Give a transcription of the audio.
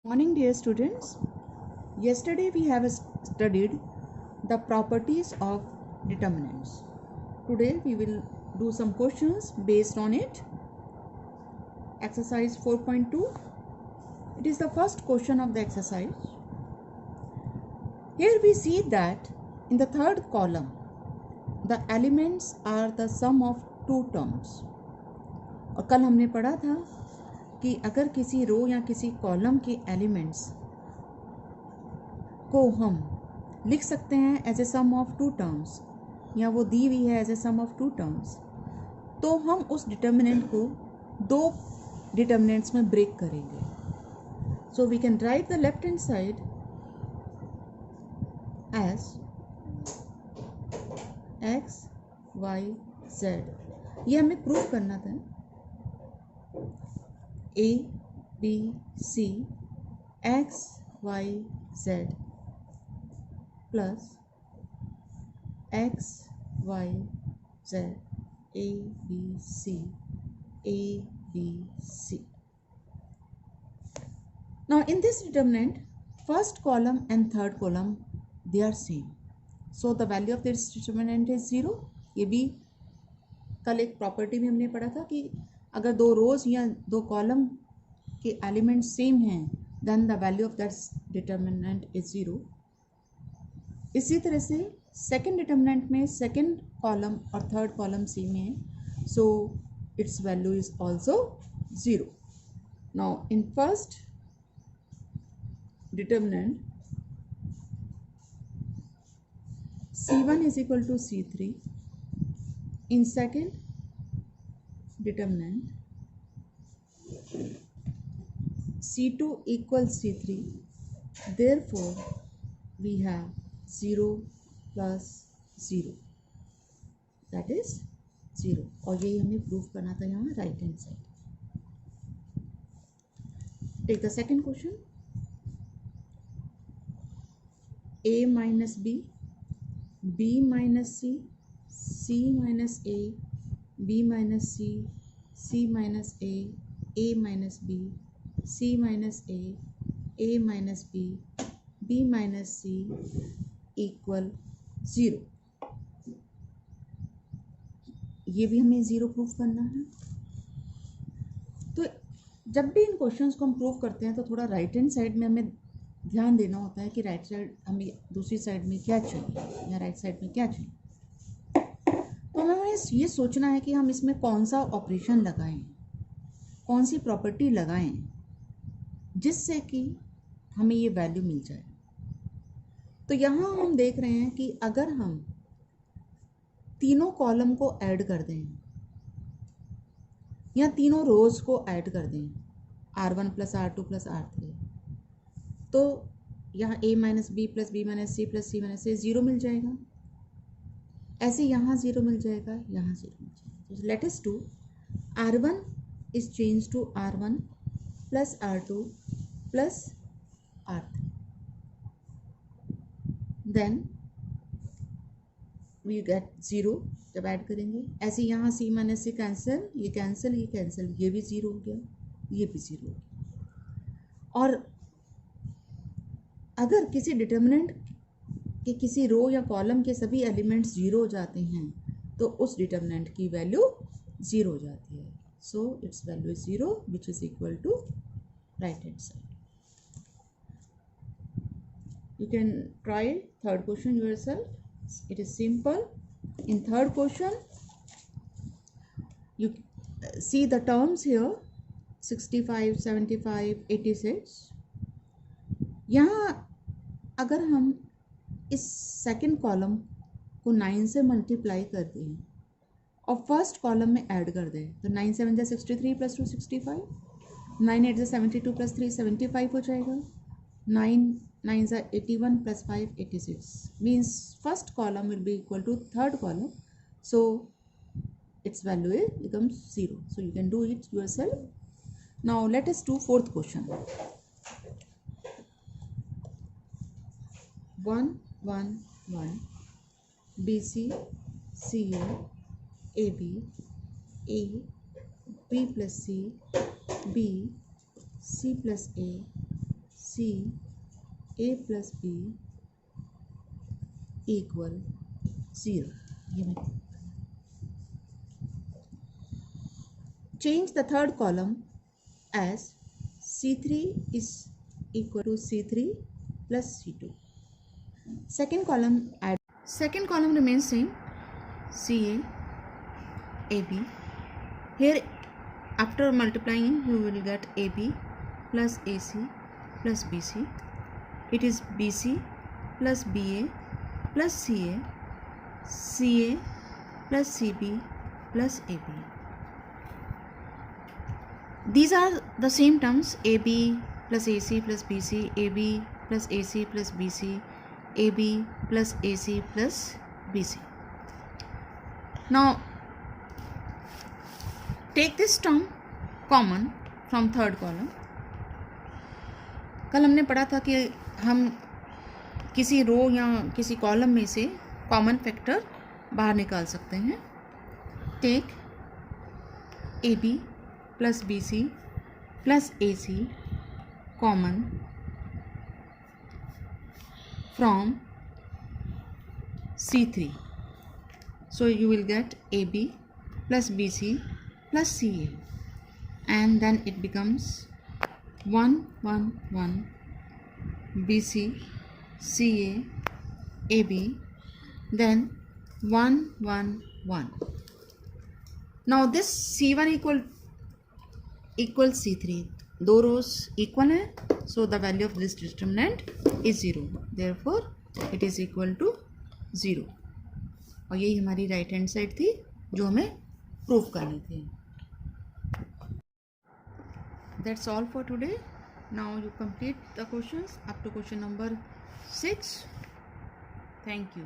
Morning, dear students. Yesterday we have studied the properties of determinants. Today we will do some questions based on it. Exercise 4.2. It is the first question of the exercise. Here we see that in the third column, the elements are the sum of two terms. और कल हमने पढ़ा था कि अगर किसी रो या किसी कॉलम के एलिमेंट्स को हम लिख सकते हैं as a sum of two terms या वो दी हुई है as a sum of two terms, तो हम उस डिटर्मिनेंट को दो डिटर्मिनेंट्स में ब्रेक करेंगे. So we can write the left hand side as x y z. ये हमें प्रूव करना था. A, B, C, X, Y, Z plus X, Y, Z, A, B, C, A, B, C. Now in this determinant, first column and third column, they are same. So the value of this determinant is 0. ये भी कल एक property में हमने पढ़ा था कि अगर दो रोज या दो कॉलम के एलिमेंट सेम हैं then the value of that determinant is 0. इसी तरह से सेकंड डिटर्मिनेंट में सेकंड कॉलम और थर्ड कॉलम सेम है, so its value is also 0. Now in first determinant C1 is equal to C3. In second determinant C2 equals C3, therefore we have 0 plus 0, that is 0. और यही हमें prove करना था यहाँ right hand side. Take the second question. A minus B, B minus C, C minus A, B minus C, C minus A minus B, C minus A minus B, B minus C equal 0. ये भी हमें 0 proof करना है. तो जब भी इन questions को हम प्रूव करते हैं तो थोड़ा राइट हैंड साइड में हमें ध्यान देना होता है कि राइट साइड हमें दूसरी साइड में क्या चाहिए या राइट साइड में क्या चाहिए. तो हमें ये सोचना है कि हम इसमें कौन सा ऑपरेशन लगाएं, कौन सी प्रॉपर्टी लगाएं जिससे कि हमें ये वैल्यू मिल जाए. तो यहाँ हम देख रहे हैं कि अगर हम तीनों कॉलम को ऐड कर दें या तीनों रोज को ऐड कर दें R1 plus R2 plus R3, तो यहाँ A minus B plus B minus C plus C minus A 0 मिल जाएगा. ऐसे यहाँ 0 मिल जाएगा, यहाँ 0 मिल जाएगा. तो late us do R1 is changed to R1 plus R2 plus R3. Then we get 0 जब ऐड करेंगे. ऐसे यहाँ C माइनस से कैंसिल, ये कैंसिल, ये कैंसिल, ये भी 0 हो गया, ये भी 0 हो गया. और अगर किसी डिटर्मिनेंट के किसी रो या कॉलम के सभी एलिमेंट्स 0 हो जाते हैं तो उस डिटर्मिनेंट की वैल्यू 0 हो जाती है. So its value is 0 which is equal to right hand side. You can try third question yourself. It is simple. In third question, you see the terms here 65, 75, 86. यहाँ अगर हम इस सेकंड कॉलम को 9 से multiply कर दें और first column में ऐड कर दें तो 9 7 जा 63 प्लस 2 65, 9 8 जा 72 प्लस 3 75 हो जाएगा, 9 9 जा 81 plus 5 86. Means first column will be equal to third column, so its value becomes 0. So you can do it yourself. Now let us do fourth question. 1 1 1 BC CA AB A B plus C B C plus A C A plus B equal 0. ये मैं change the third column as C3 is equal to C3 plus C2. Second column remains same, CA AB. Here after multiplying you will get AB plus AC plus BC. It is BC plus BA plus CA, CA plus CB plus AB. These are the same terms, AB plus AC plus BC, AB plus AC plus BC, AB plus AC plus BC. Now take this term common from third column. कल हमने पढ़ा था कि हम किसी रो या किसी column में से कॉमन फैक्टर बाहर निकाल सकते हैं. Take AB plus BC plus AC common from C3. So you will get AB plus BC plus CA, and then it becomes 1 1 1 BC CA AB, then 1 1 1. Now this C1 equals C3. दो रोज equal है, so the value of this determinant is 0. Therefore it is equal to 0. और यही हमारी right hand side थी जो हमें proof करनी थी. That's all for today. Now you complete the questions up to question number 6. Thank you.